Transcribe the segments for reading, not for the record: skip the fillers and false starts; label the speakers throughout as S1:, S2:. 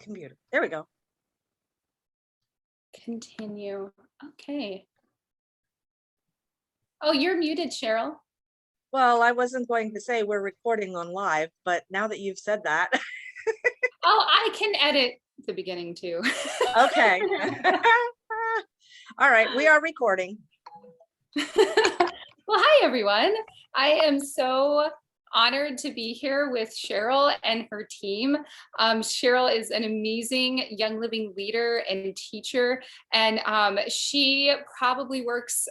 S1: computer. There we go.
S2: Continue. Okay. Oh, you're muted, Cheryl.
S1: Well, I wasn't going to say we're recording on live, but now that you've said that,
S2: Oh, I can edit the beginning too.
S1: okay. All right, we are recording.
S2: Well, hi, everyone. I am so honored to be here with Cheryl and her team. Cheryl is an amazing Young Living leader and teacher, and she probably works,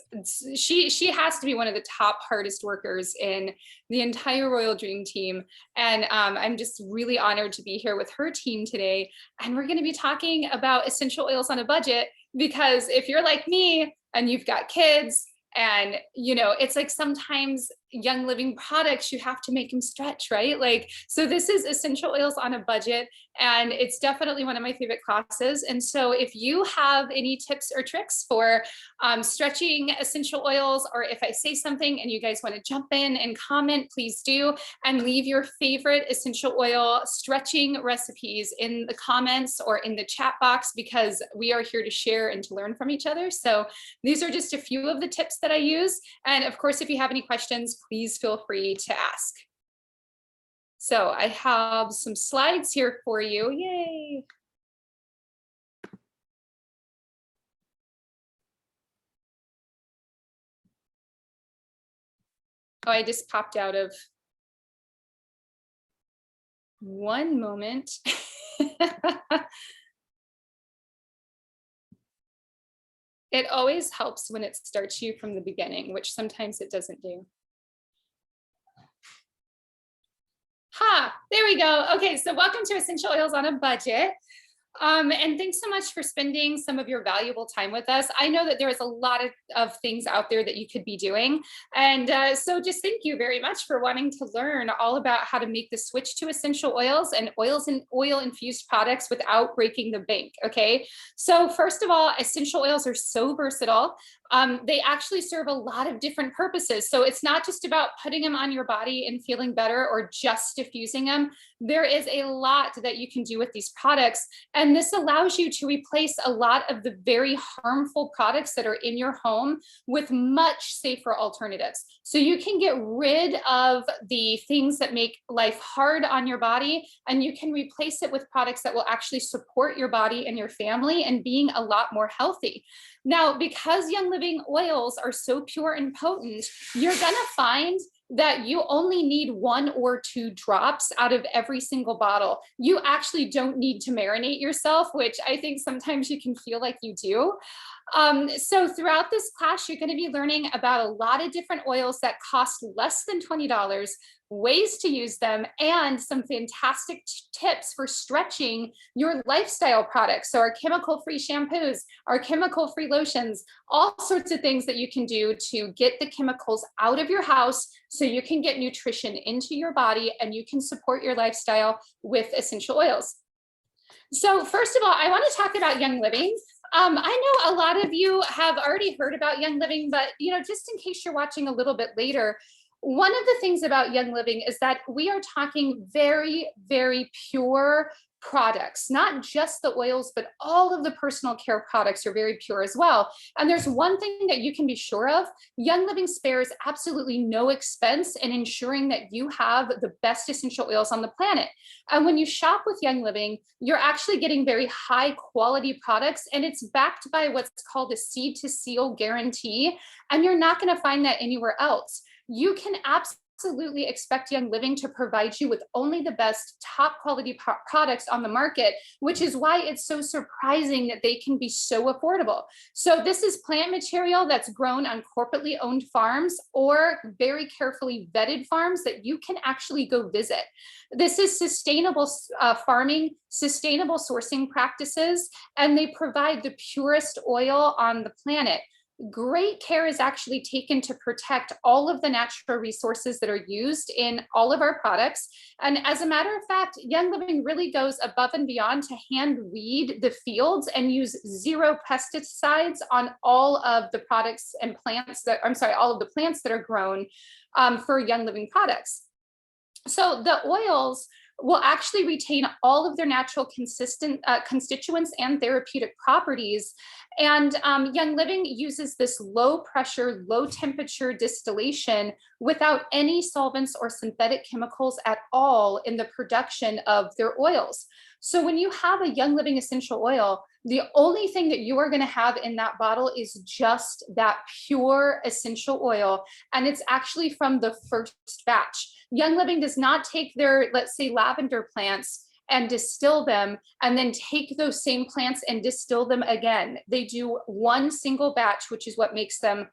S2: she has to be one of the top hardest workers in the entire Royal Dream team. And I'm just really honored to be here with her team today. And we're going to be talking about essential oils on a budget, because if you're like me and you've got kids, and, you know, it's like sometimes Young Living products, you have to make them stretch, right? Like, so this is essential oils on a budget, and it's definitely one of my favorite classes. And so if you have any tips or tricks for stretching essential oils, or if I say something and you guys want to jump in and comment, please do, and leave your favorite essential oil stretching recipes in the comments or in the chat box, because we are here to share and to learn from each other. So these are just a few of the tips that I use. And of course, if you have any questions, please feel free to ask. So I have some slides here for you. Yay. Oh, I just popped out of one moment. It always helps when it starts you from the beginning, which sometimes it doesn't do. Ha, there we go. Okay, so welcome to Essential Oils on a Budget. And thanks so much for spending some of your valuable time with us. I know that there's a lot of things out there that you could be doing. And so just thank you very much for wanting to learn all about how to make the switch to essential oils and oil infused products without breaking the bank. Okay. So first of all, essential oils are so versatile. They actually serve a lot of different purposes. So it's not just about putting them on your body and feeling better or just diffusing them. There is a lot that you can do with these products. And this allows you to replace a lot of the very harmful products that are in your home with much safer alternatives. So you can get rid of the things that make life hard on your body, and you can replace it with products that will actually support your body and your family and being a lot more healthy. Now, because Young Living oils are so pure and potent, you're gonna find that you only need 1 or 2 drops out of every single bottle. You actually don't need to marinate yourself, which I think sometimes you can feel like you do. So throughout this class, you're going to be learning about a lot of different oils that cost less than $20, ways to use them, and some fantastic tips for stretching your lifestyle products. So our chemical-free shampoos, our chemical-free lotions, all sorts of things that you can do to get the chemicals out of your house so you can get nutrition into your body and you can support your lifestyle with essential oils. So first of all, I want to talk about Young Living. I know a lot of you have already heard about Young Living, but just in case you're watching a little bit later, one of the things about Young Living is that we are talking very, very pure products, not just the oils, but all of the personal care products are very pure as well. And there's one thing that you can be sure of: Young Living spares absolutely no expense in ensuring that you have the best essential oils on the planet. And when you shop with Young Living, you're actually getting very high quality products, and it's backed by what's called a seed to seal guarantee. And you're not going to find that anywhere else. You can absolutely expect Young Living to provide you with only the best top quality products on the market, which is why it's so surprising that they can be so affordable. So this is plant material that's grown on corporately owned farms or very carefully vetted farms that you can actually go visit. This is sustainable farming, sustainable sourcing practices, and they provide the purest oil on the planet. Great care is actually taken to protect all of the natural resources that are used in all of our products. And as a matter of fact, Young Living really goes above and beyond to hand weed the fields and use 0 pesticides on all of the products and plants that, all of the plants that are grown for Young Living products. So the oils will actually retain all of their natural constituents and therapeutic properties. And Young Living uses this low pressure, low temperature distillation without any solvents or synthetic chemicals at all in the production of their oils. So when you have a Young Living essential oil, the only thing that you are going to have in that bottle is just that pure essential oil. And it's actually from the first batch. Young Living does not take their, let's say, lavender plants and distill them and then take those same plants and distill them again. They do one single batch, which is what makes them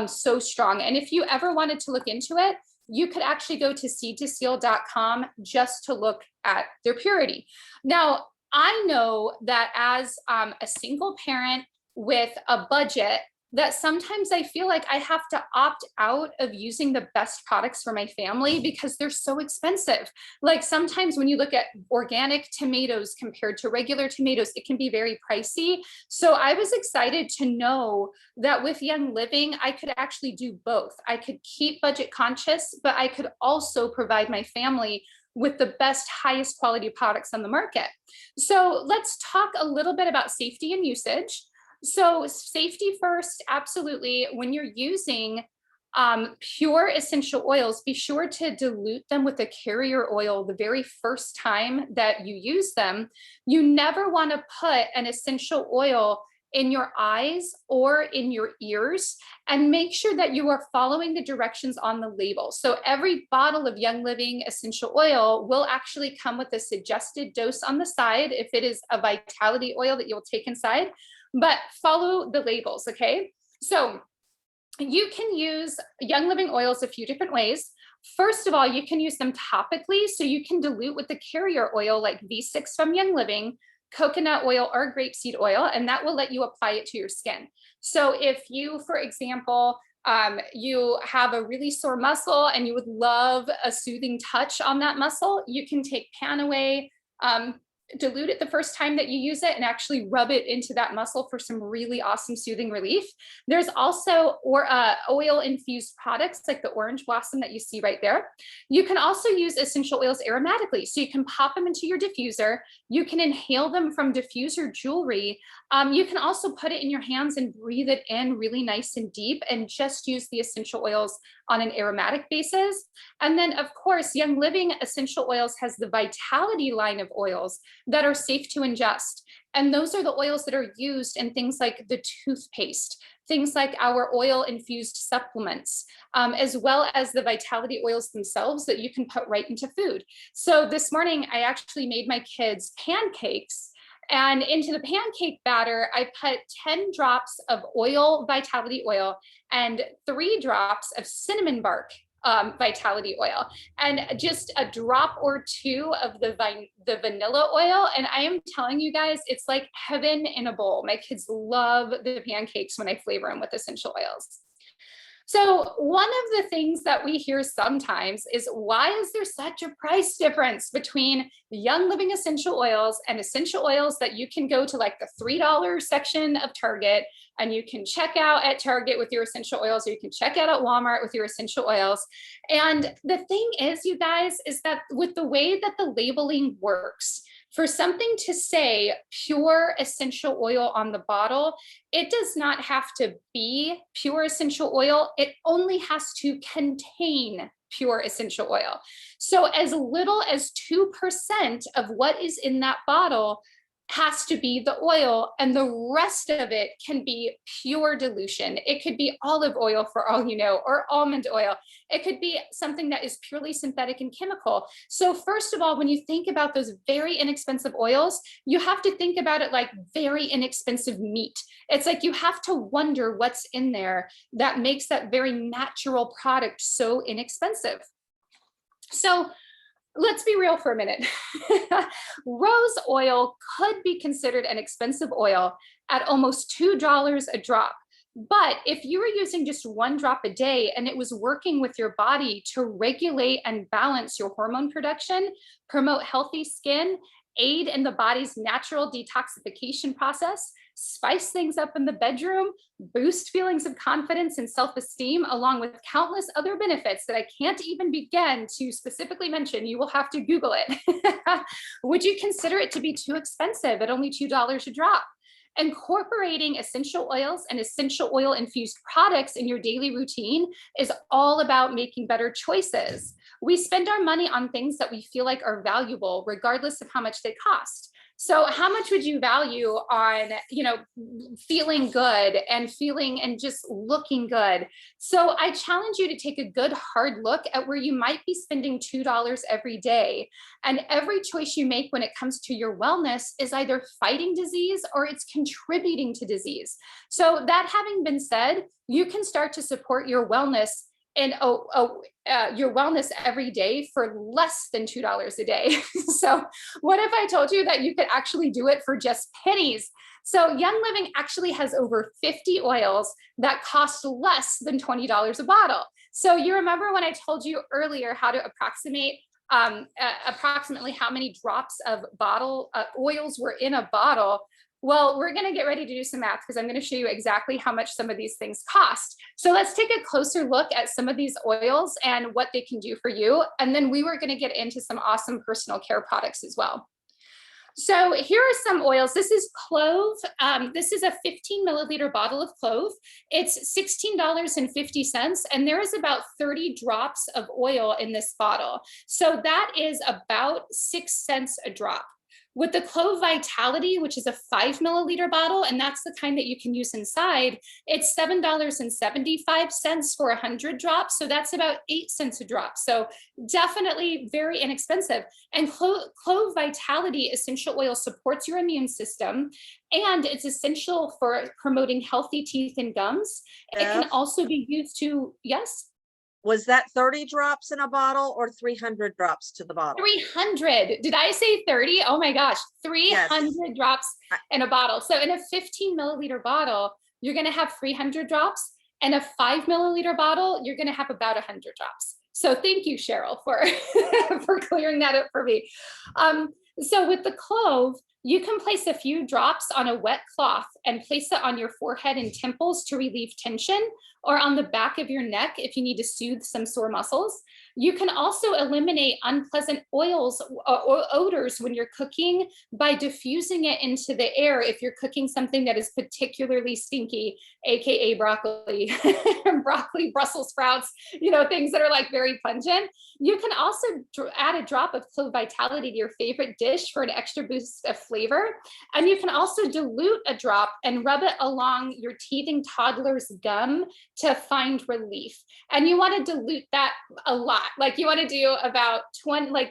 S2: so strong. And if you ever wanted to look into it, you could actually go to seed2seal.com just to look at their purity. Now, I know that as a single parent with a budget, that sometimes I feel like I have to opt out of using the best products for my family because they're so expensive. Like sometimes when you look at organic tomatoes compared to regular tomatoes, it can be very pricey. So I was excited to know that with Young Living, I could actually do both. I could keep budget conscious, but I could also provide my family with the best, highest quality products on the market. So let's talk a little bit about safety and usage. So safety first, absolutely. When you're using pure essential oils, be sure to dilute them with a carrier oil the very first time that you use them. You never want to put an essential oil in your eyes or in your ears, and make sure that you are following the directions on the label. So every bottle of Young Living essential oil will actually come with a suggested dose on the side if it is a vitality oil that you'll take inside, but follow the labels, okay? So you can use Young Living oils a few different ways. First of all, you can use them topically, so you can dilute with the carrier oil like V6 from Young Living, coconut oil or grapeseed oil, and that will let you apply it to your skin. So if you, for example, you have a really sore muscle and you would love a soothing touch on that muscle, you can take Panaway, dilute it the first time that you use it and actually rub it into that muscle for some really awesome soothing relief. There's also oil infused products like the orange blossom that you see right there. You can also use essential oils aromatically. So you can pop them into your diffuser. You can inhale them from diffuser jewelry. You can also put it in your hands and breathe it in really nice and deep and just use the essential oils on an aromatic basis. And then of course, Young Living Essential Oils has the Vitality line of oils that are safe to ingest. And those are the oils that are used in things like the toothpaste, things like our oil infused supplements, as well as the vitality oils themselves that you can put right into food. So this morning, I actually made my kids pancakes, and into the pancake batter, I put 10 drops of vitality oil and 3 drops of cinnamon bark vitality oil, and just a drop or 2 of the vanilla oil. And I am telling you guys, it's like heaven in a bowl. My kids love the pancakes when I flavor them with essential oils. So one of the things that we hear sometimes is, why is there such a price difference between Young Living essential oils and essential oils that you can go to like the $3 section of Target and you can check out at Target with your essential oils, or you can check out at Walmart with your essential oils? And the thing is, you guys, is that with the way that the labeling works, for something to say pure essential oil on the bottle, it does not have to be pure essential oil. It only has to contain pure essential oil. So as little as 2% of what is in that bottle has to be the oil, and the rest of it can be pure dilution. It could be olive oil for all you know, or almond oil. It could be something that is purely synthetic and chemical. So first of all, when you think about those very inexpensive oils, you have to think about it like very inexpensive meat. It's like you have to wonder what's in there that makes that very natural product so inexpensive. So let's be real for a minute. Rose oil could be considered an expensive oil at almost $2 a drop. But if you were using just 1 drop a day and it was working with your body to regulate and balance your hormone production, promote healthy skin, aid in the body's natural detoxification process, spice things up in the bedroom, boost feelings of confidence and self-esteem, along with countless other benefits that I can't even begin to specifically mention. You will have to Google it. Would you consider it to be too expensive at only $2 a drop? Incorporating essential oils and essential oil infused products in your daily routine is all about making better choices. We spend our money on things that we feel like are valuable, regardless of how much they cost. So how much would you value on, feeling good and feeling and just looking good? So I challenge you to take a good hard look at where you might be spending $2 every day. And every choice you make when it comes to your wellness is either fighting disease or it's contributing to disease. So that having been said, you can start to support your wellness and your wellness every day for less than $2 a day. So what if I told you that you could actually do it for just pennies? So Young Living actually has over 50 oils that cost less than $20 a bottle. So you remember when I told you earlier how to approximately how many drops of bottle oils were in a bottle? Well, we're going to get ready to do some math because I'm going to show you exactly how much some of these things cost. So let's take a closer look at some of these oils and what they can do for you. And then we were going to get into some awesome personal care products as well. So here are some oils. This is clove. This is a 15 milliliter bottle of clove. It's $16.50, and there is about 30 drops of oil in this bottle. So that is about 6 cents a drop. With the Clove Vitality, which is a 5 milliliter bottle, and that's the kind that you can use inside, it's $7.75 for 100 drops. So that's about 8 cents a drop. So definitely very inexpensive. And Clove Vitality essential oil supports your immune system, and it's essential for promoting healthy teeth and gums. It can also be used to, yes?
S1: Was that 30 drops in a bottle or 300 drops to the bottle?
S2: 300. Did I say 30? Oh my gosh, 300
S1: Yes.
S2: drops in a bottle. So in a 15 milliliter bottle, you're going to have 300 drops. And a 5 milliliter bottle, you're going to have about 100 drops. So thank you, Cheryl, for, for clearing that up for me. So with the clove, you can place a few drops on a wet cloth and place it on your forehead and temples to relieve tension, or on the back of your neck if you need to soothe some sore muscles. You can also eliminate unpleasant oils or odors when you're cooking by diffusing it into the air if you're cooking something that is particularly stinky, AKA broccoli, broccoli, Brussels sprouts, things that are like very pungent. You can also add a drop of Clove Vitality to your favorite dish for an extra boost of flavor. And you can also dilute a drop and rub it along your teething toddler's gum to find relief. And you want to dilute that a lot. Like you want to do about 25%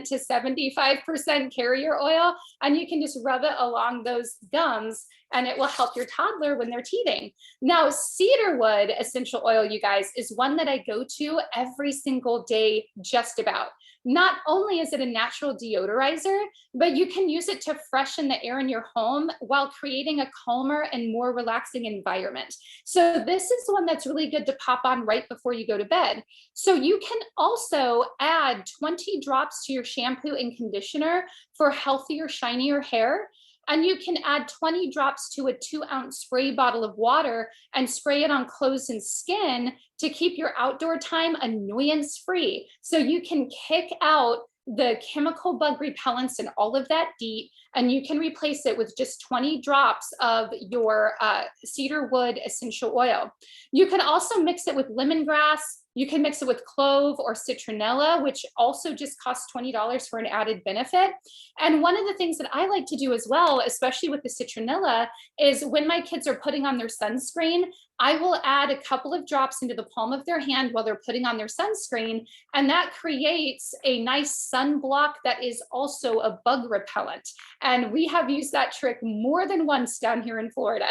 S2: to 75% carrier oil, and you can just rub it along those gums, and it will help your toddler when they're teething. Now, cedarwood essential oil, you guys, is one that I go to every single day, just about. Not only is it a natural deodorizer, but you can use it to freshen the air in your home while creating a calmer and more relaxing environment. So this is one that's really good to pop on right before you go to bed. So you can also add 20 drops to your shampoo and conditioner for healthier, shinier hair. And you can add 20 drops to a 2-ounce spray bottle of water and spray it on clothes and skin to keep your outdoor time annoyance free. So you can kick out the chemical bug repellents and all of that DEET, and you can replace it with just 20 drops of your cedarwood essential oil. You can also mix it with lemongrass. You can mix it with clove or citronella, which also just costs $20 for an added benefit. And one of the things that I like to do as well, especially with the citronella, is when my kids are putting on their sunscreen, I will add a couple of drops into the palm of their hand while they're putting on their sunscreen, and that creates a nice sunblock that is also a bug repellent. And we have used that trick more than once down here in Florida.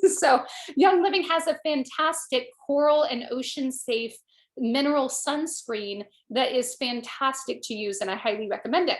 S2: So Young Living has a fantastic coral and ocean safe mineral sunscreen that is fantastic to use, and I highly recommend it.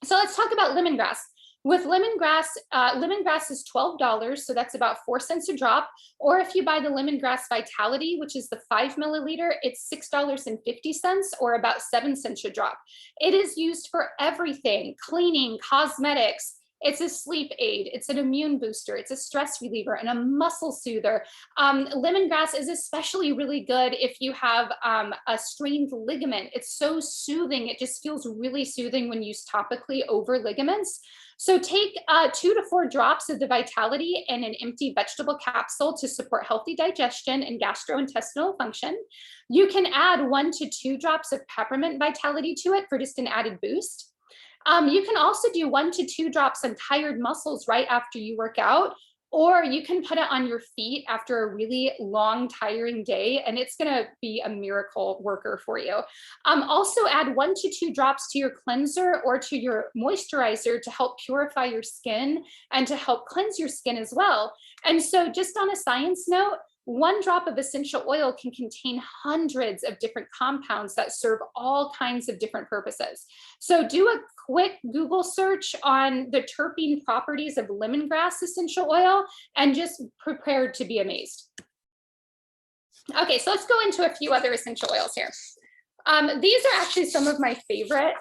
S2: So let's talk about lemongrass. With lemongrass is $12, so that's about 4 cents a drop. Or if you buy the Lemongrass Vitality, which is the 5 milliliter, it's $6.50 or about 7 cents a drop. It is used for everything: cleaning, cosmetics. It's a sleep aid, it's an immune booster, it's a stress reliever, and a muscle soother. Lemongrass is especially really good if you have a strained ligament. It's so soothing. It just feels really soothing when used topically over ligaments. So take 2 to 4 drops of the Vitality in an empty vegetable capsule to support healthy digestion and gastrointestinal function. You can add 1 to 2 drops of peppermint Vitality to it for just an added boost. You can also do 1 to 2 drops on tired muscles right after you work out, or you can put it on your feet after a really long, tiring day, and it's gonna be a miracle worker for you. Also add 1 to 2 drops to your cleanser or to your moisturizer to help purify your skin and to help cleanse your skin as well. And so just on a science note, 1 drop of essential oil can contain hundreds of different compounds that serve all kinds of different purposes. So do a quick Google search on the terpene properties of lemongrass essential oil and just prepare to be amazed. Okay, so let's go into a few other essential oils here. These are actually some of my favorite.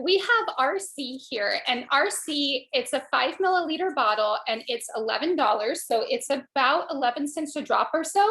S2: We have RC here, and RC, it's a 5 milliliter bottle and it's $11. So it's about 11 cents a drop or so.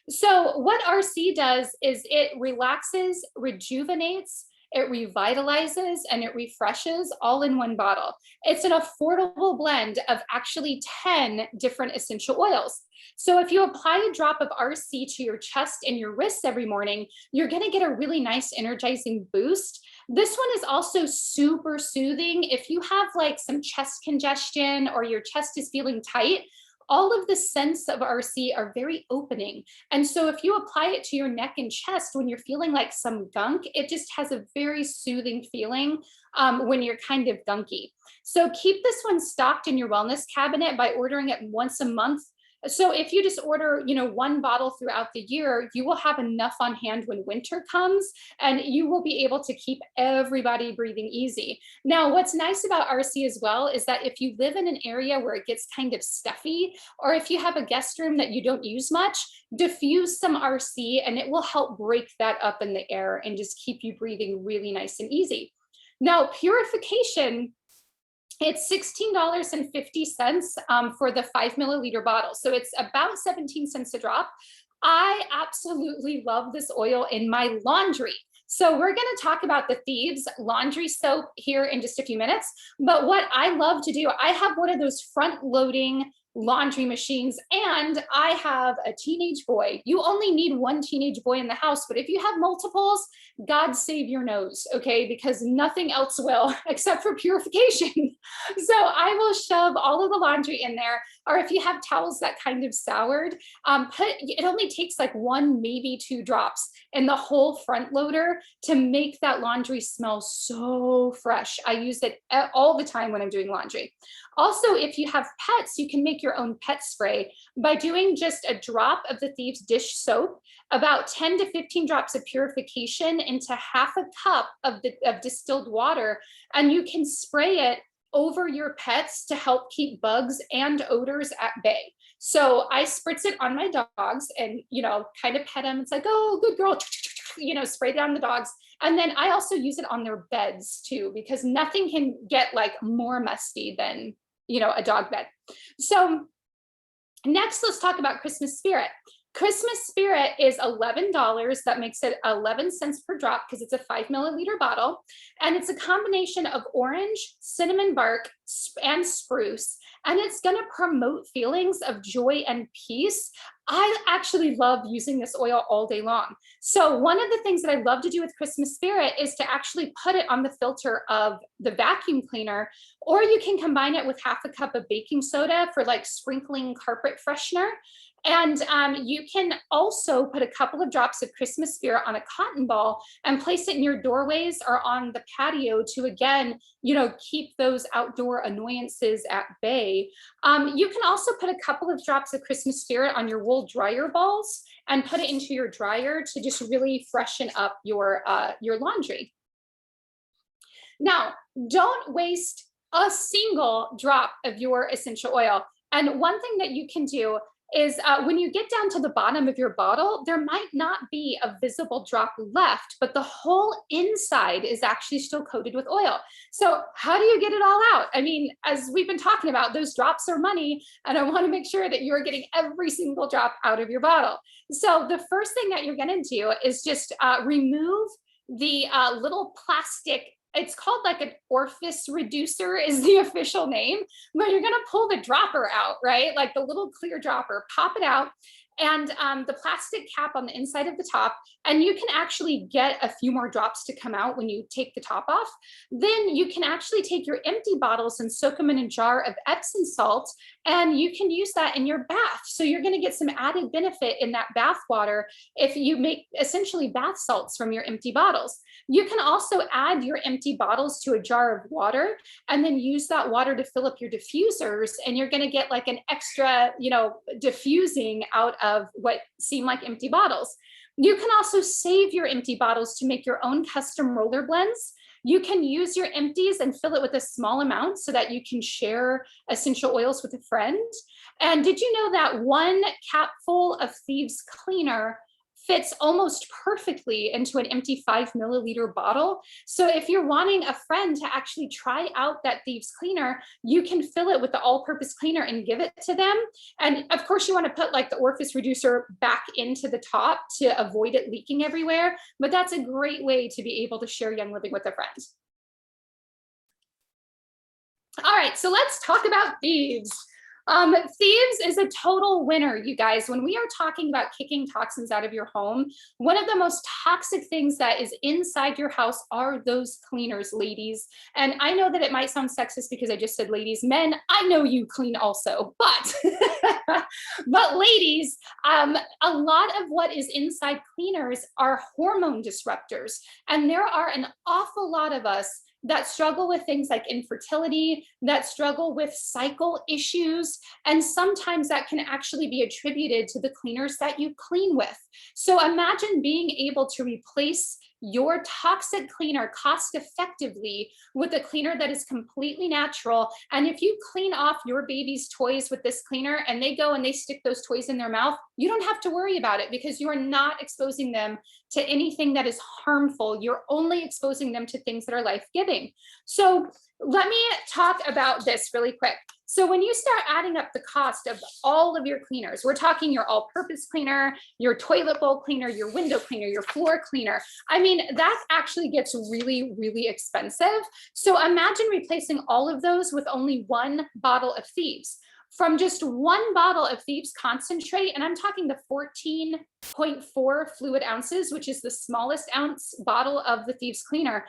S2: So what RC does is it relaxes, rejuvenates, it revitalizes, and it refreshes all in one bottle. It's an affordable blend of actually 10 different essential oils. So if you apply a drop of RC to your chest and your wrists every morning, you're gonna get a really nice energizing boost. This one is also super soothing. If you have like some chest congestion or your chest is feeling tight, all of the scents of RC are very opening. And so if you apply it to your neck and chest when you're feeling like some gunk, it just has a very soothing feeling when you're kind of gunky. So keep this one stocked in your wellness cabinet by ordering it once a month. So if you just order, 1 bottle throughout the year, you will have enough on hand when winter comes, and you will be able to keep everybody breathing easy. Now, what's nice about RC as well is that if you live in an area where it gets kind of stuffy, or if you have a guest room that you don't use much, diffuse some RC and it will help break that up in the air and just keep you breathing really nice and easy. Now, purification, it's $16.50 for the 5 milliliter bottle. So it's about 17 cents a drop. I absolutely love this oil in my laundry. So we're going to talk about the Thieves laundry soap here in just a few minutes. But what I love to do, I have one of those front loading laundry machines, and I have a teenage boy. You only need 1 teenage boy in the house, but if you have multiples, God save your nose, okay? Because nothing else will except for purification. So I will shove all of the laundry in there, or if you have towels that kind of soured, it only takes like 1, maybe 2 drops in the whole front loader to make that laundry smell so fresh. I use it all the time when I'm doing laundry. Also, if you have pets, you can make your own pet spray by doing just a drop of the Thieves dish soap, about 10 to 15 drops of purification into half a cup of distilled water, and you can spray it over your pets to help keep bugs and odors at bay. So I spritz it on my dogs and, kind of pet them. It's like, oh, good girl, spray down the dogs. And then I also use it on their beds too, because nothing can get like more musty than, a dog bed. So next, let's talk about Christmas Spirit. Christmas Spirit is $11. That makes it 11 cents per drop because it's a 5 milliliter bottle. And it's a combination of orange, cinnamon bark, and spruce. And it's going to promote feelings of joy and peace. I actually love using this oil all day long. So one of the things that I love to do with Christmas Spirit is to actually put it on the filter of the vacuum cleaner, or you can combine it with half a cup of baking soda for like sprinkling carpet freshener. And you can also put a couple of drops of Christmas Spirit on a cotton ball and place it in your doorways or on the patio to, again, keep those outdoor annoyances at bay. You can also put a couple of drops of Christmas Spirit on your wool dryer balls and put it into your dryer to just really freshen up your laundry. Now, don't waste a single drop of your essential oil. And one thing that you can do is when you get down to the bottom of your bottle, there might not be a visible drop left, but the whole inside is actually still coated with oil. So how do you get it all out? I mean, as we've been talking about, those drops are money, and I want to make sure that you're getting every single drop out of your bottle. So the first thing that you're going to do is just remove the little plastic. It's called like an orifice reducer is the official name, but you're gonna pull the dropper out, right? Like the little clear dropper, pop it out, and the plastic cap on the inside of the top, and you can actually get a few more drops to come out when you take the top off. Then you can actually take your empty bottles and soak them in a jar of Epsom salt, and you can use that in your bath. So you're gonna get some added benefit in that bath water if you make essentially bath salts from your empty bottles. You can also add your empty bottles to a jar of water and then use that water to fill up your diffusers, and you're gonna get like an extra, diffusing out of what seem like empty bottles. You can also save your empty bottles to make your own custom roller blends. You can use your empties and fill it with a small amount so that you can share essential oils with a friend. And did you know that one capful of Thieves Cleaner fits almost perfectly into an empty 5 milliliter bottle? So if you're wanting a friend to actually try out that Thieves Cleaner, you can fill it with the all-purpose cleaner and give it to them. And of course you want to put like the orifice reducer back into the top to avoid it leaking everywhere, but that's a great way to be able to share Young Living with a friend. All right, so let's talk about Thieves. Thieves is a total winner, you guys. When we are talking about kicking toxins out of your home, one of the most toxic things that is inside your house are those cleaners, ladies. And I know that it might sound sexist because I just said ladies. Men, I know you clean also, but but ladies, a lot of what is inside cleaners are hormone disruptors, and there are an awful lot of us that struggle with things like infertility, that struggle with cycle issues, and sometimes that can actually be attributed to the cleaners that you clean with. So imagine being able to replace your toxic cleaner cost effectively with a cleaner that is completely natural. And if you clean off your baby's toys with this cleaner and they go and they stick those toys in their mouth, you don't have to worry about it because you are not exposing them to anything that is harmful. You're only exposing them to things that are life-giving. So let me talk about this really quick. So when you start adding up the cost of all of your cleaners, we're talking your all-purpose cleaner, your toilet bowl cleaner, your window cleaner, your floor cleaner. I mean, that actually gets really, really expensive. So imagine replacing all of those with only one bottle of Thieves. From just one bottle of Thieves concentrate, and I'm talking the 14.4 fluid ounces, which is the smallest ounce bottle of the Thieves cleaner,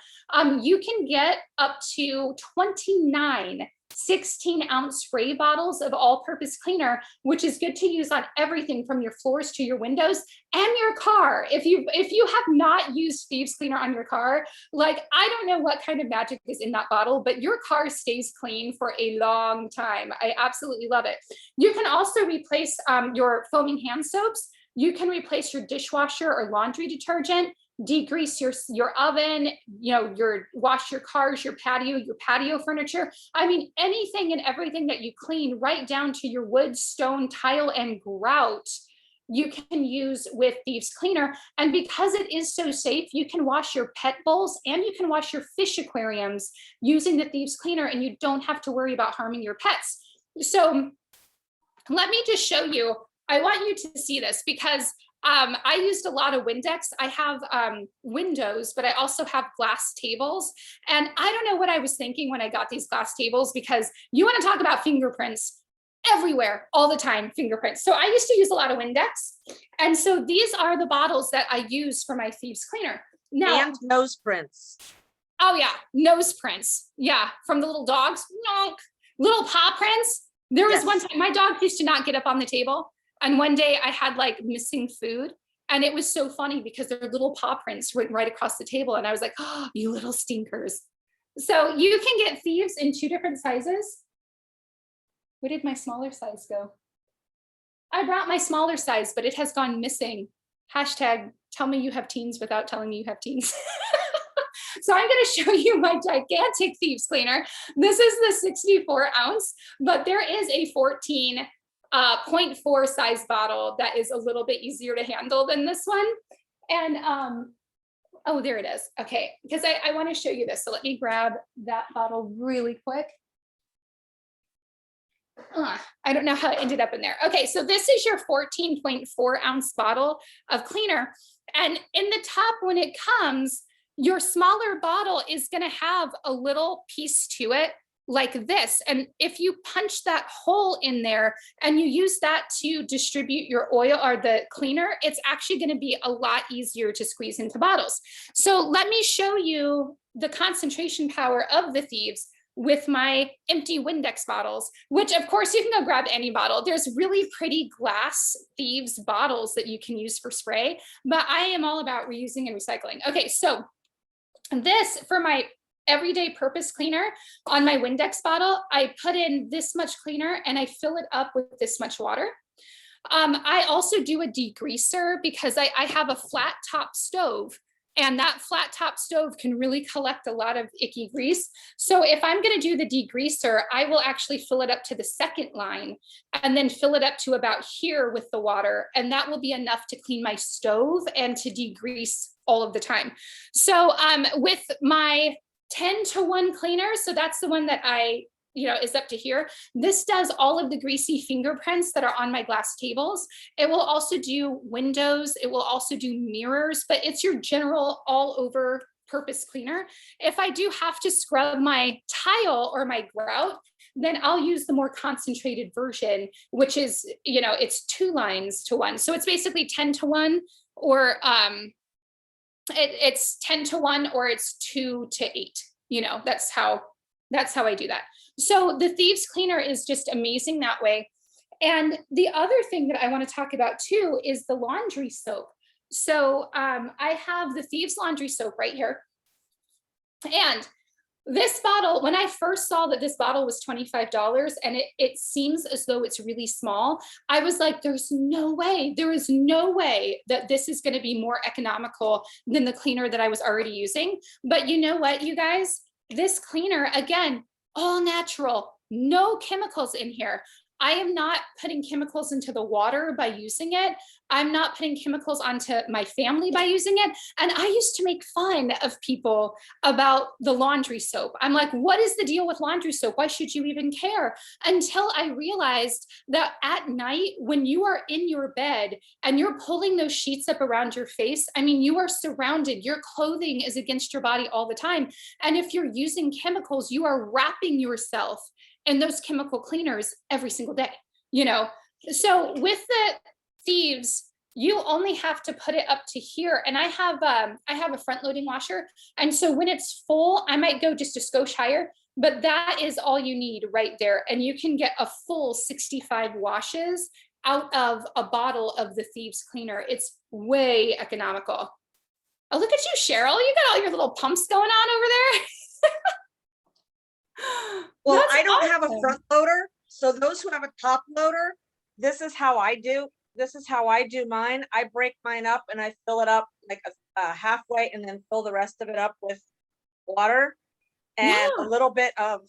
S2: you can get up to 29 16-ounce spray bottles of all-purpose cleaner, which is good to use on everything from your floors to your windows and your car. If you have not used Thieves cleaner on your car, like, I don't know what kind of magic is in that bottle, but your car stays clean for a long time. I absolutely love it. You can also replace your foaming hand soaps. You can replace your dishwasher or laundry detergent, degrease your oven, wash your cars, your patio furniture. I mean, anything and everything that you clean, right down to your wood, stone, tile, and grout, you can use with Thieves cleaner. And because it is so safe, you can wash your pet bowls and you can wash your fish aquariums using the Thieves cleaner, and you don't have to worry about harming your pets. So let me just show you. I want you to see this because I used a lot of Windex. I have windows, but I also have glass tables. And I don't know what I was thinking when I got these glass tables, because you want to talk about fingerprints everywhere, all the time, fingerprints. So I used to use a lot of Windex. And so these are the bottles that I use for my Thieves cleaner. Now,
S1: and nose prints.
S2: Oh yeah, nose prints. Yeah, from the little dogs, little paw prints. There was one time my dog used to not get up on the table. And one day I had like missing food, and it was so funny because their little paw prints went right across the table. And I was like, oh, you little stinkers. So you can get Thieves in 2 different sizes. Where did my smaller size go? I brought my smaller size, but it has gone missing. Hashtag tell me you have teens without telling me you have teens. So I'm going to show you my gigantic Thieves Cleaner. This is the 64 ounce, but there is a 14.4 size bottle that is a little bit easier to handle than this one. And oh, there it is. Okay, because I want to show you this. So let me grab that bottle really quick. I don't know how it ended up in there. Okay, so this is your 14.4 ounce bottle of cleaner. And in the top, when it comes, your smaller bottle is going to have a little piece to it like this. And if you punch that hole in there and you use that to distribute your oil or the cleaner, it's actually going to be a lot easier to squeeze into bottles. So let me show you the concentration power of the Thieves with my empty Windex bottles, which of course you can go grab any bottle. There's really pretty glass Thieves bottles that you can use for spray, but I am all about reusing and recycling. Okay, so this for my everyday purpose cleaner on my Windex bottle, I put in this much cleaner and I fill it up with this much water. I also do a degreaser because I have a flat top stove. And that flat top stove can really collect a lot of icky grease. So if I'm going to do the degreaser, I will actually fill it up to the second line and then fill it up to about here with the water. And that will be enough to clean my stove and to degrease all of the time. So with my 10-to-1 cleaner, so that's the one that is up to here. This does all of the greasy fingerprints that are on my glass tables. It will also do windows. It will also do mirrors, but it's your general all over purpose cleaner. If I do have to scrub my tile or my grout, then I'll use the more concentrated version, which is, it's 2 lines to 1. So it's basically 10-to-1 or it's 10-to-1 or it's 2-to-8. That's how I do that. So the Thieves Cleaner is just amazing that way. And the other thing that I want to talk about too is the laundry soap. So I have the Thieves laundry soap right here. And this bottle, when I first saw that this bottle was $25 and it seems as though it's really small, I was like, there is no way that this is going to be more economical than the cleaner that I was already using. But you know what, you guys? This cleaner, again, all natural, no chemicals in here. I am not putting chemicals into the water by using it. I'm not putting chemicals onto my family by using it. And I used to make fun of people about the laundry soap. I'm like, what is the deal with laundry soap? Why should you even care? Until I realized that at night, when you are in your bed and you're pulling those sheets up around your face, you are surrounded, your clothing is against your body all the time. And if you're using chemicals, you are wrapping yourself and those chemical cleaners every single day, So with the Thieves, you only have to put it up to here. And I have a front loading washer. And so when it's full, I might go just a skosh higher, but that is all you need right there. And you can get a full 65 washes out of a bottle of the Thieves Cleaner. It's way economical. Oh, look at you, Cheryl. You got all your little pumps going on over there.
S1: Well,
S2: That's
S1: I don't have a
S2: awesome.
S1: front loader. So those who have a top loader, this is how I do mine. I break mine up and I fill it up like a halfway and then fill the rest of it up with water and a little bit of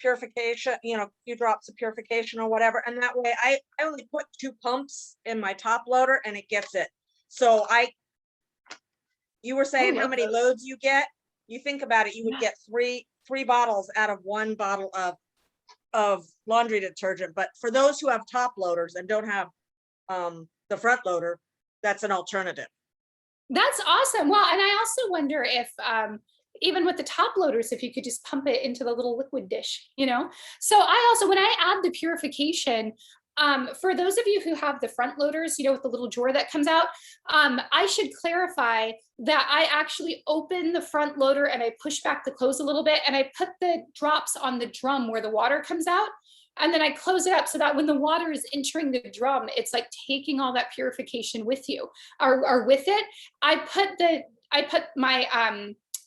S1: purification, a few drops of purification or whatever. And that way I only put 2 pumps in my top loader and it gets it. So you were saying how many loads you get? You think about it, you would get three bottles out of 1 bottle of laundry detergent. But for those who have top loaders and don't have the front loader, that's an alternative.
S2: That's awesome. Well, and I also wonder if even with the top loaders, if you could just pump it into the little liquid dish, So I also, when I add the purification, for those of you who have the front loaders, with the little drawer that comes out, I should clarify that I actually open the front loader and I push back the close a little bit and I put the drops on the drum where the water comes out. And then I close it up so that when the water is entering the drum, it's like taking all that purification with you or with it. I put my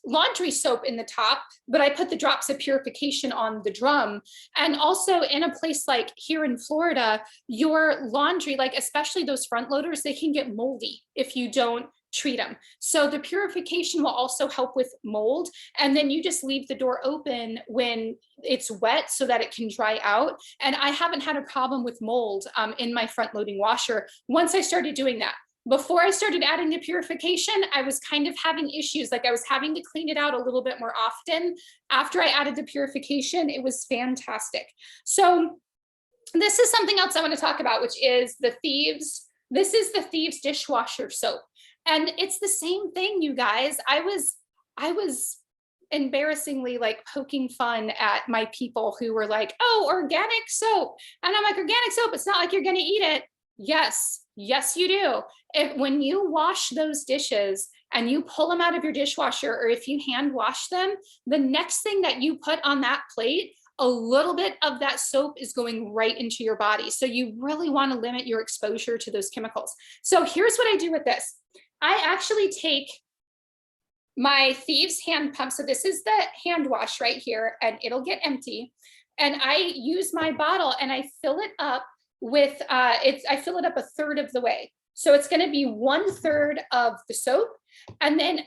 S2: laundry soap in the top, but I put the drops of purification on the drum. And also in a place like here in Florida, your laundry, like especially those front loaders, they can get moldy if you don't treat them. So the purification will also help with mold. And then you just leave the door open when it's wet so that it can dry out. And I haven't had a problem with mold in my front loading washer once I started doing that. Before I started adding the purification, I was kind of having issues. Like I was having to clean it out a little bit more often. After I added the purification, it was fantastic. So this is something else I want to talk about, which is the Thieves. This is the Thieves dishwasher soap. And it's the same thing, you guys. I was embarrassingly like poking fun at my people who were like, oh, organic soap. And I'm like, organic soap, it's not like you're gonna eat it. Yes, you do. When you wash those dishes and you pull them out of your dishwasher, or if you hand wash them, the next thing that you put on that plate, a little bit of that soap is going right into your body. So you really want to limit your exposure to those chemicals. So here's what I do with this. I actually take my Thieves hand pump. So this is the hand wash right here, and it'll get empty. And I use my bottle and I fill it up with, I fill it up a third of the way. So it's going to be 1/3 of the soap. And then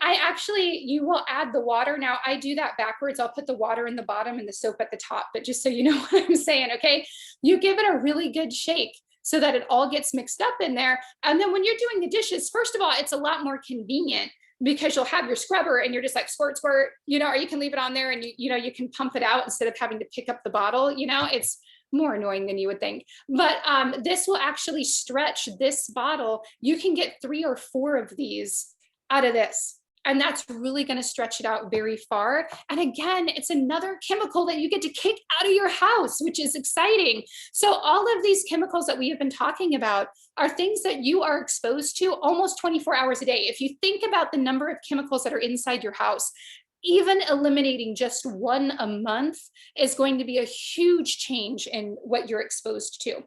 S2: you will add the water. Now I do that backwards. I'll put the water in the bottom and the soap at the top, but just so you know what I'm saying, okay? You give it a really good shake so that it all gets mixed up in there. And then when you're doing the dishes, first of all, it's a lot more convenient because you'll have your scrubber and you're just like squirt, squirt, or you can leave it on there and you can pump it out instead of having to pick up the bottle. It's more annoying than you would think. But this will actually stretch this bottle. You can get 3 or 4 of these out of this. And that's really going to stretch it out very far. And again, it's another chemical that you get to kick out of your house, which is exciting. So all of these chemicals that we have been talking about are things that you are exposed to almost 24 hours a day. If you think about the number of chemicals that are inside your house, even eliminating just 1 a month is going to be a huge change in what you're exposed to.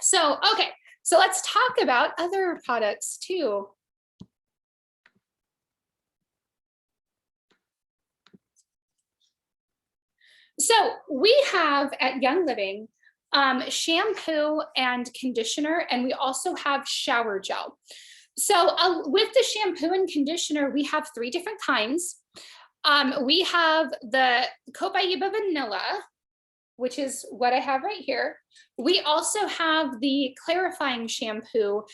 S2: So, okay, so let's talk about other products too. So we have at Young Living shampoo and conditioner, and we also have shower gel. So with the shampoo and conditioner, we have 3 different kinds. We have the Copaiba Vanilla, which is what I have right here. We also have the clarifying shampoo,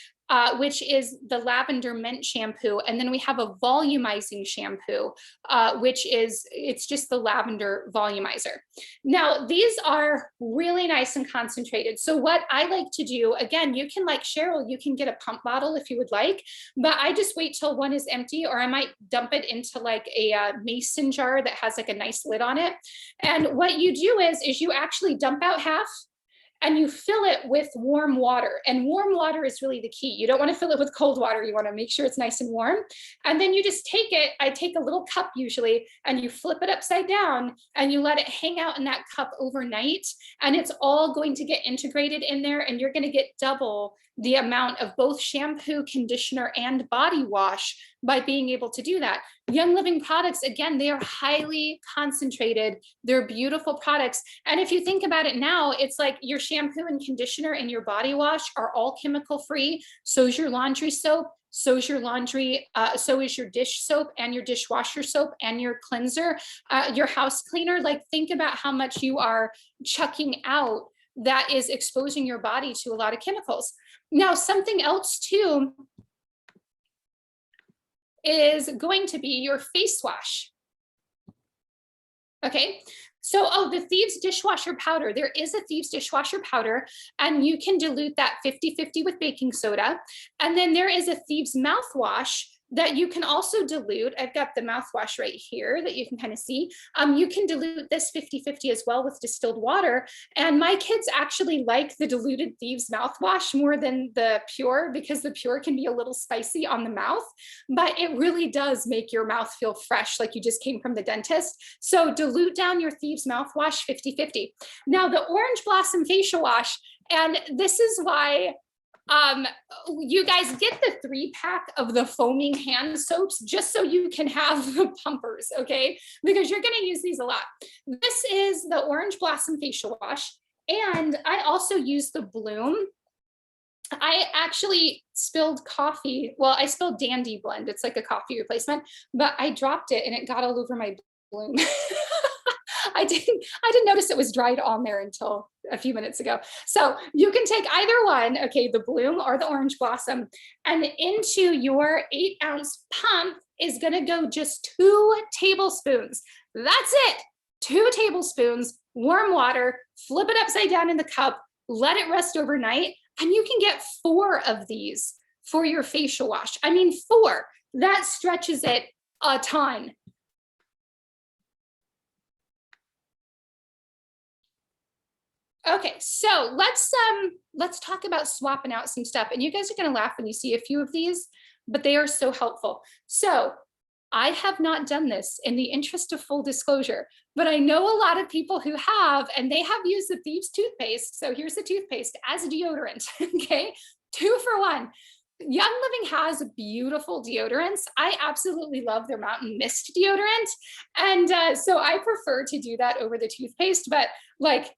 S2: which is the lavender mint shampoo. And then we have a volumizing shampoo, it's just the lavender volumizer. Now, these are really nice and concentrated. So what I like to do, again, you can, like Cheryl, you can get a pump bottle if you would like, but I just wait till one is empty, or I might dump it into like a mason jar that has like a nice lid on it. And what you do is you actually dump out half, and you fill it with warm water. And warm water is really the key. You don't want to fill it with cold water. You want to make sure it's nice and warm. And then you just take it, I take a little cup usually, and you flip it upside down and you let it hang out in that cup overnight. And it's all going to get integrated in there, and you're going to get double the amount of both shampoo, conditioner, and body wash by being able to do that. Young Living products, again, they are highly concentrated. They're beautiful products. And if you think about it now, it's like your shampoo and conditioner and your body wash are all chemical free. So is your laundry soap. So is your laundry, so is your dish soap and your dishwasher soap and your cleanser, your house cleaner. Like, think about how much you are chucking out that is exposing your body to a lot of chemicals. Now, something else too is going to be your face wash. Okay, so, the Thieves dishwasher powder. There is a Thieves dishwasher powder, and you can dilute that 50-50 with baking soda. And then there is a Thieves mouthwash that you can also dilute. I've got the mouthwash right here that you can kind of see. You can dilute this 50-50 as well with distilled water. And my kids actually like the diluted Thieves mouthwash more than the pure, because the pure can be a little spicy on the mouth, but it really does make your mouth feel fresh, like you just came from the dentist. So dilute down your Thieves mouthwash 50-50. Now, the Orange Blossom facial wash, and this is why you guys get the 3-pack of the foaming hand soaps just so you can have the pumpers, okay? Because you're going to use these a lot. This is the Orange Blossom facial wash, and I also use the Bloom I actually spilled coffee. Well, I spilled Dandy Blend. It's like a coffee replacement, but I dropped it and it got all over my bloom. I didn't notice it was dried on there until a few minutes ago. So you can take either one, okay, the bloom or the orange blossom, and into your 8-ounce pump is going to go just 2 tablespoons. That's it. 2 tablespoons, warm water, flip it upside down in the cup, let it rest overnight, and you can get 4 of these for your facial wash. I mean, 4. That stretches it a ton. Okay, so let's talk about swapping out some stuff. And you guys are gonna laugh when you see a few of these, but they are so helpful. So I have not done this in the interest of full disclosure, but I know a lot of people who have, and they have used the Thieves toothpaste. So here's the toothpaste as a deodorant, okay? 2 for 1. Young Living has beautiful deodorants. I absolutely love their Mountain Mist deodorant. And so I prefer to do that over the toothpaste, but like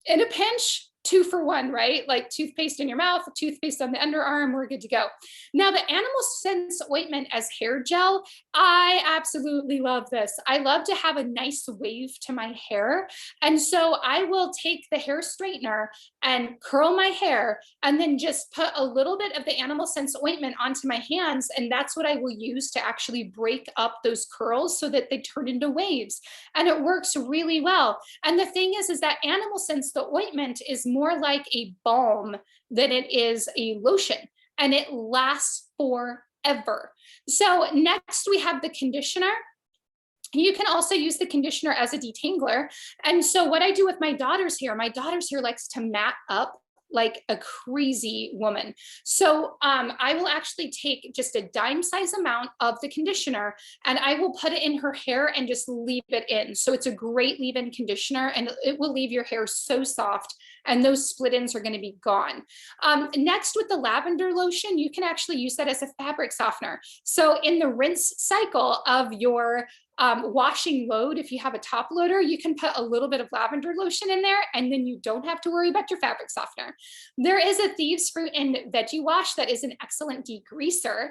S2: in a pinch, 2 for 1, right? Like toothpaste in your mouth, toothpaste on the underarm, we're good to go. Now the Animal Sense ointment as hair gel, I absolutely love this. I love to have a nice wave to my hair. And so I will take the hair straightener and curl my hair and then just put a little bit of the Animal Sense ointment onto my hands. And that's what I will use to actually break up those curls so that they turn into waves. And it works really well. And the thing is that Animal Sense, the ointment is more like a balm than it is a lotion, and it lasts forever. So next we have the conditioner. You can also use the conditioner as a detangler. And so what I do with my daughter's hair likes to mat up like a crazy woman. So I will actually take just a dime size amount of the conditioner and I will put it in her hair and just leave it in. So it's a great leave-in conditioner and it will leave your hair so soft and those split ends are going to be gone. Next with the lavender lotion, you can actually use that as a fabric softener. So in the rinse cycle of your washing load, if you have a top loader, you can put a little bit of lavender lotion in there and then you don't have to worry about your fabric softener. There is a Thieves Fruit and Veggie Wash that is an excellent degreaser,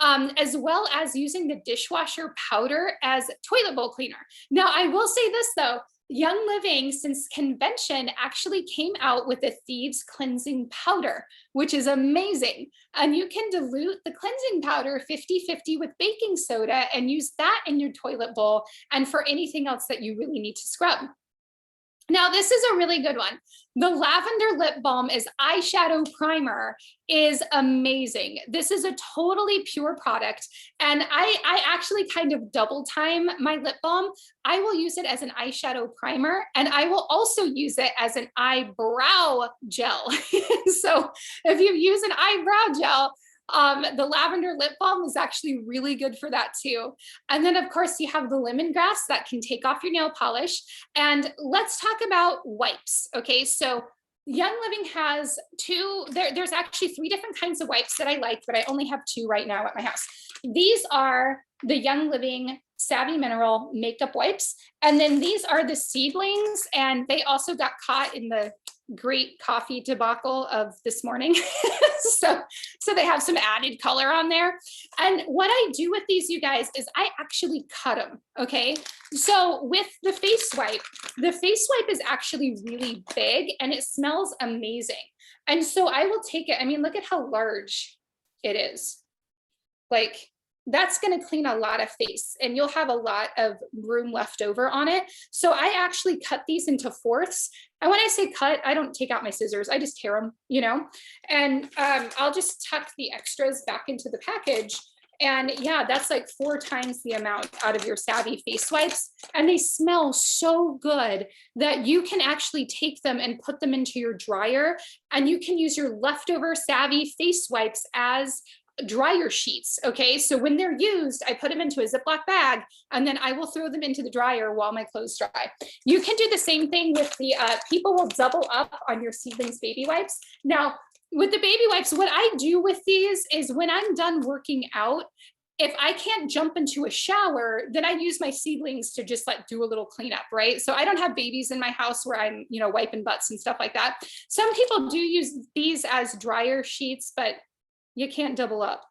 S2: as well as using the dishwasher powder as toilet bowl cleaner. Now, I will say this though, Young Living, since convention, actually came out with a Thieves cleansing powder, which is amazing. And you can dilute the cleansing powder 50-50 with baking soda and use that in your toilet bowl and for anything else that you really need to scrub. Now, this is a really good one. The Lavender Lip Balm is eyeshadow primer is amazing. This is a totally pure product. And I actually kind of double time my lip balm. I will use it as an eyeshadow primer and I will also use it as an eyebrow gel. So if you use an eyebrow gel, the lavender lip balm is actually really good for that too. And then of course you have the lemongrass that can take off your nail polish. And let's talk about wipes. Okay, so Young Living has there's actually 3 different kinds of wipes that I like, but I only have 2 right now at my house. These are the Young Living Savvy Mineral makeup wipes. And then these are the seedlings, and they also got caught in the great coffee debacle of this morning. so they have some added color on there. And what I do with these, you guys, is I actually cut them. Okay. So with the face wipe is actually really big and it smells amazing. And so I will take it. I mean, look at how large it is. Like, that's going to clean a lot of face and you'll have a lot of room left over on it. So I actually cut these into fourths. And when I say cut, I don't take out my scissors. I just tear them, you know, and I'll just tuck the extras back into the package. And yeah, that's like 4 times the amount out of your Savvy face wipes. And they smell so good that you can actually take them and put them into your dryer. And you can use your leftover Savvy face wipes as dryer sheets. Okay, so when they're used, I put them into a Ziploc bag and then I will throw them into the dryer while my clothes dry. You can do the same thing with the people will double up on your Seedlings baby wipes. Now, with the baby wipes, what I do with these is when I'm done working out, if I can't jump into a shower, then I use my seedlings to just like do a little cleanup, right? So I don't have babies in my house where I'm, you know, wiping butts and stuff like that. Some people do use these as dryer sheets, but you can't double up.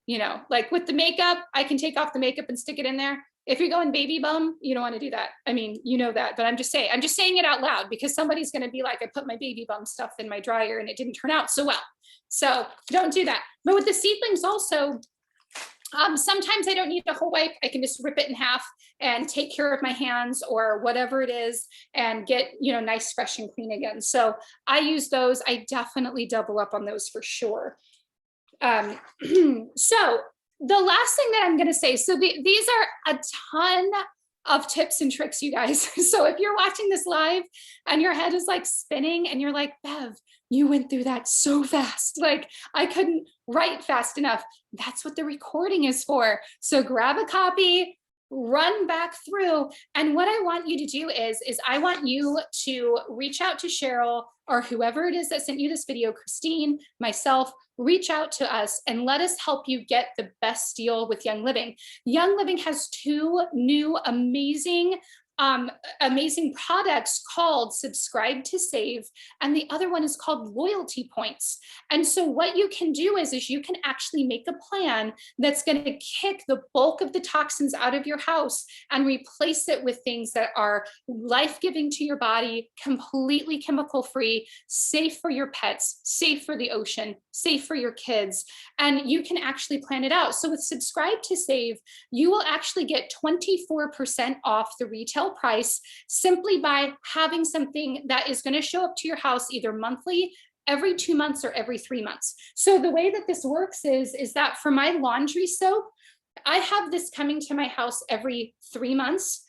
S2: You know, like with the makeup, I can take off the makeup and stick it in there. If you're going baby bum, you don't want to do that. I mean, you know that, but I'm just saying it out loud because somebody's going to be like, I put my baby bum stuff in my dryer and it didn't turn out so well. So don't do that. But with the seedlings also, sometimes I don't need a whole wipe. I can just rip it in half and take care of my hands or whatever it is and get, you know, nice, fresh and clean again. So I use those. I definitely double up on those for sure. So the last thing that I'm going to say, so these are a ton of tips and tricks, you guys. So if you're watching this live and your head is like spinning and you're like, Bev, you went through that so fast. Like I couldn't write fast enough. That's what the recording is for. So grab a copy, run back through. And what I want you to do is I want you to reach out to Cheryl or whoever it is that sent you this video, Christine, myself, reach out to us and let us help you get the best deal with Young Living. Young Living has two new amazing products called Subscribe to Save, and the other one is called Loyalty Points. And so what you can do is you can actually make a plan that's going to kick the bulk of the toxins out of your house and replace it with things that are life-giving to your body, completely chemical-free, safe for your pets, safe for the ocean, safe for your kids, and you can actually plan it out. So with Subscribe to Save, you will actually get 24% off the retail price simply by having something that is going to show up to your house either monthly, every 2 months, or every 3 months. So the way that this works is that for my laundry soap, I have this coming to my house every 3 months.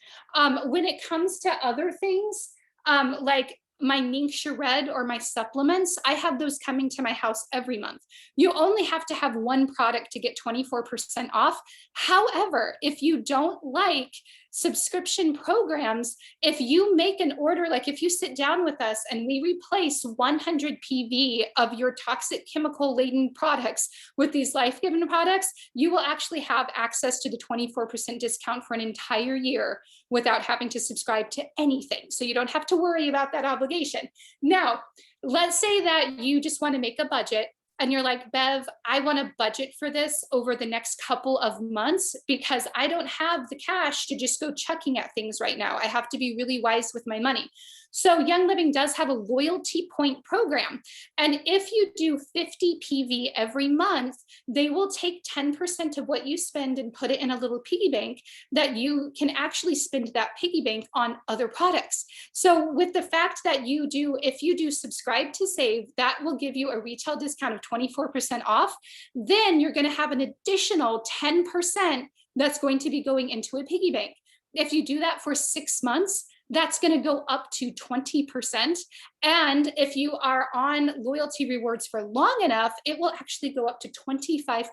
S2: When it comes to other things, like my Ningxia Red or my supplements, I have those coming to my house every month. You only have to have one product to get 24% off. However, if you don't like subscription programs, if you make an order, like if you sit down with us and we replace 100 PV of your toxic chemical laden products with these life-giving products, you will actually have access to the 24% discount for an entire year without having to subscribe to anything. So you don't have to worry about that obligation. Now, let's say that you just want to make a budget and you're like, Bev, I want to budget for this over the next couple of months because I don't have the cash to just go chucking at things right now. I have to be really wise with my money. So Young Living does have a loyalty point program. And if you do 50 PV every month, they will take 10% of what you spend and put it in a little piggy bank that you can actually spend that piggy bank on other products. So with the fact that if you do Subscribe to Save, that will give you a retail discount of 24% off. Then you're going to have an additional 10% that's going to be going into a piggy bank. If you do that for 6 months, that's going to go up to 20%. And if you are on loyalty rewards for long enough, it will actually go up to 25%.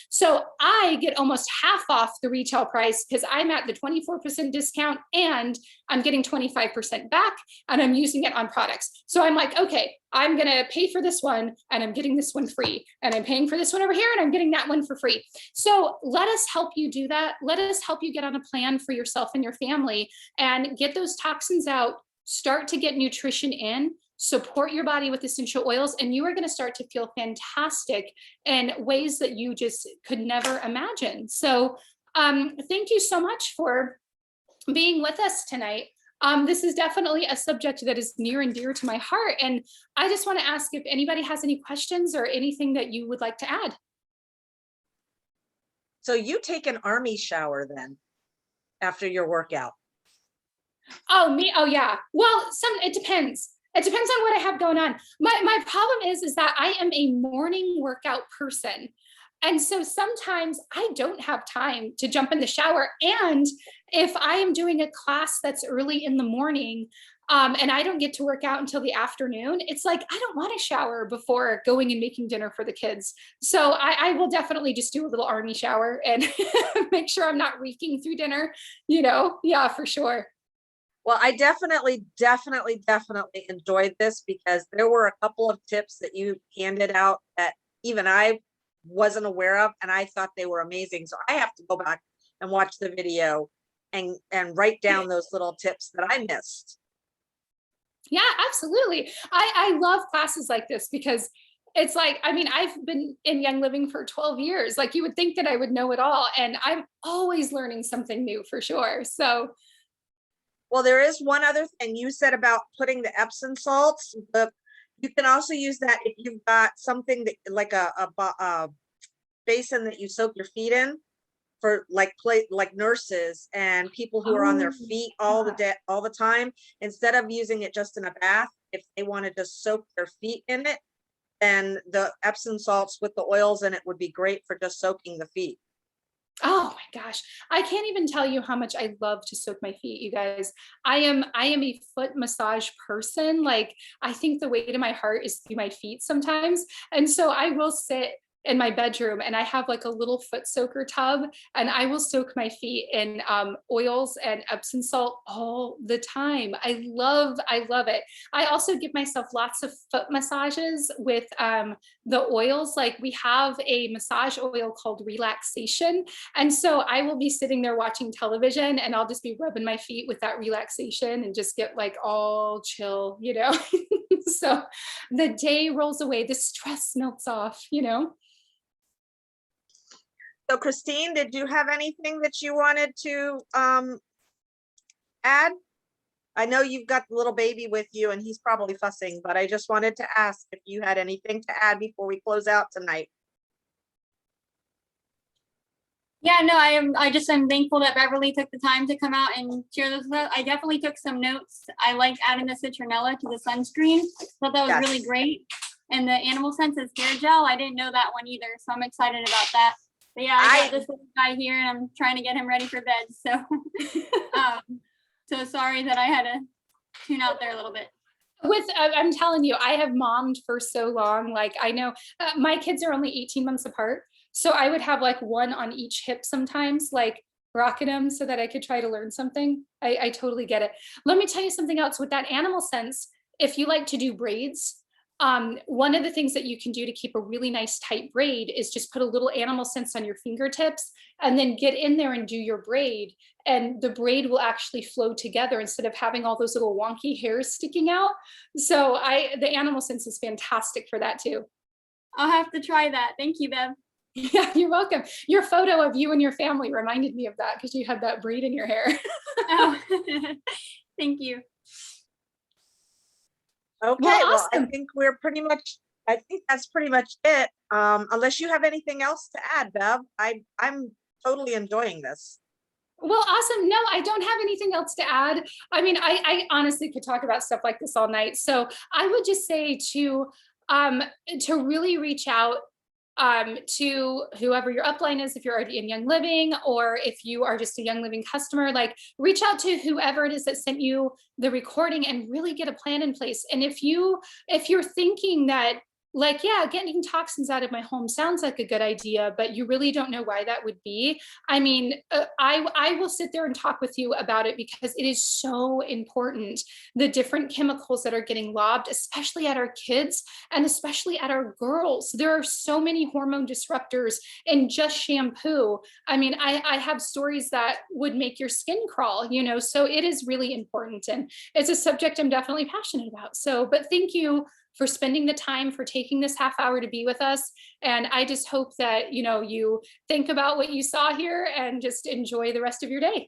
S2: So I get almost half off the retail price because I'm at the 24% discount and I'm getting 25% back and I'm using it on products. So I'm like, okay, I'm going to pay for this one and I'm getting this one free. And I'm paying for this one over here and I'm getting that one for free. So let us help you do that. Let us help you get on a plan for yourself and your family and get those toxins out, start to get nutrition in, support your body with essential oils, and you are going to start to feel fantastic in ways that you just could never imagine. So thank you so much for being with us tonight. This is definitely a subject that is near and dear to my heart. And I just want to ask if anybody has any questions or anything that you would like to add.
S1: So you take an army shower then after your workout?
S2: Oh, me? Oh, yeah. Well, it depends. It depends on what I have going on. My problem is that I am a morning workout person. And so sometimes I don't have time to jump in the shower. And if I am doing a class that's early in the morning, and I don't get to work out until the afternoon, it's like, I don't want to shower before going and making dinner for the kids. So I will definitely just do a little army shower and make sure I'm not reeking through dinner, yeah, for sure.
S1: Well, I definitely enjoyed this because there were a couple of tips that you handed out that even I wasn't aware of, and I thought they were amazing. So I have to go back and watch the video and write down those little tips that I missed.
S2: Yeah, absolutely. I love classes like this because it's like, I mean, I've been in Young Living for 12 years. Like you would think that I would know it all, and I'm always learning something new for sure. So
S1: Well, there is one other thing you said about putting the Epsom salts. You can also use that if you've got something that like a basin that you soak your feet in for like nurses and people who are on their
S2: oh,
S1: feet all the time. Instead of using it just in a bath, if they wanted to soak their feet in it, then the Epsom salts with the oils in it would be great for just soaking the feet.
S2: oh my gosh. I can't even tell you how much I love to soak my feet, you guys. I am a foot massage person. Like I think the way to my heart is through my feet sometimes. And so I will sit in my bedroom and I have like a little foot soaker tub and I will soak my feet in oils and Epsom salt all the time. I love it. I also give myself lots of foot massages with the oils. Like we have a massage oil called Relaxation, and so I will be sitting there watching television and I'll just be rubbing my feet with that relaxation and just get like all chill, you know? So the day rolls away, the stress melts off, you know?
S1: So Christine, did you have anything that you wanted to add? I know you've got the little baby with you and he's probably fussing, but I just wanted to ask if you had anything to add before we close out tonight.
S3: Yeah, no, I just am thankful that Beverly took the time to come out and share this with us. I definitely took some notes. I like adding the citronella to the sunscreen. Thought that was really
S1: Yes.
S3: great. And the Animal Senses hair gel, I didn't know that one either, so I'm excited about that. But yeah, I got this little guy here and I'm trying to get him ready for bed. So so sorry that I had to tune out there a little bit.
S2: I'm telling you, I have mommed for so long. Like I know my kids are only 18 months apart. So I would have like one on each hip sometimes, like rocking them so that I could try to learn something. I totally get it. Let me tell you something else with that Animal Sense. If you like to do braids, one of the things that you can do to keep a really nice tight braid is just put a little Animal Sense on your fingertips and then get in there and do your braid. And the braid will actually flow together instead of having all those little wonky hairs sticking out. So the Animal Sense is fantastic for that too.
S3: I'll have to try that. Thank you, Bev.
S2: Yeah, you're welcome. Your photo of you and your family reminded me of that because you had that braid in your hair.
S3: Oh, thank you.
S1: Okay,
S2: Well,
S1: well, I
S2: awesome.
S1: think I think that's pretty much it. Unless you have anything else to add, Bev, I'm totally enjoying this.
S2: Well, awesome. No, I don't have anything else to add. I mean, I honestly could talk about stuff like this all night. So I would just say to really reach out to whoever your upline is, if you're already in Young Living or if you are just a Young Living customer, like reach out to whoever it is that sent you the recording and really get a plan in place. And if you're thinking that like, yeah, getting toxins out of my home sounds like a good idea, but you really don't know why that would be. I mean, I will sit there and talk with you about it because it is so important. The different chemicals that are getting lobbed, especially at our kids and especially at our girls. There are so many hormone disruptors in just shampoo. I mean, I have stories that would make your skin crawl, you know, so it is really important. And it's a subject I'm definitely passionate about. So, but thank you for spending the time, for taking this half hour to be with us. And I just hope that, you know, you think about what you saw here and just enjoy the rest of your day.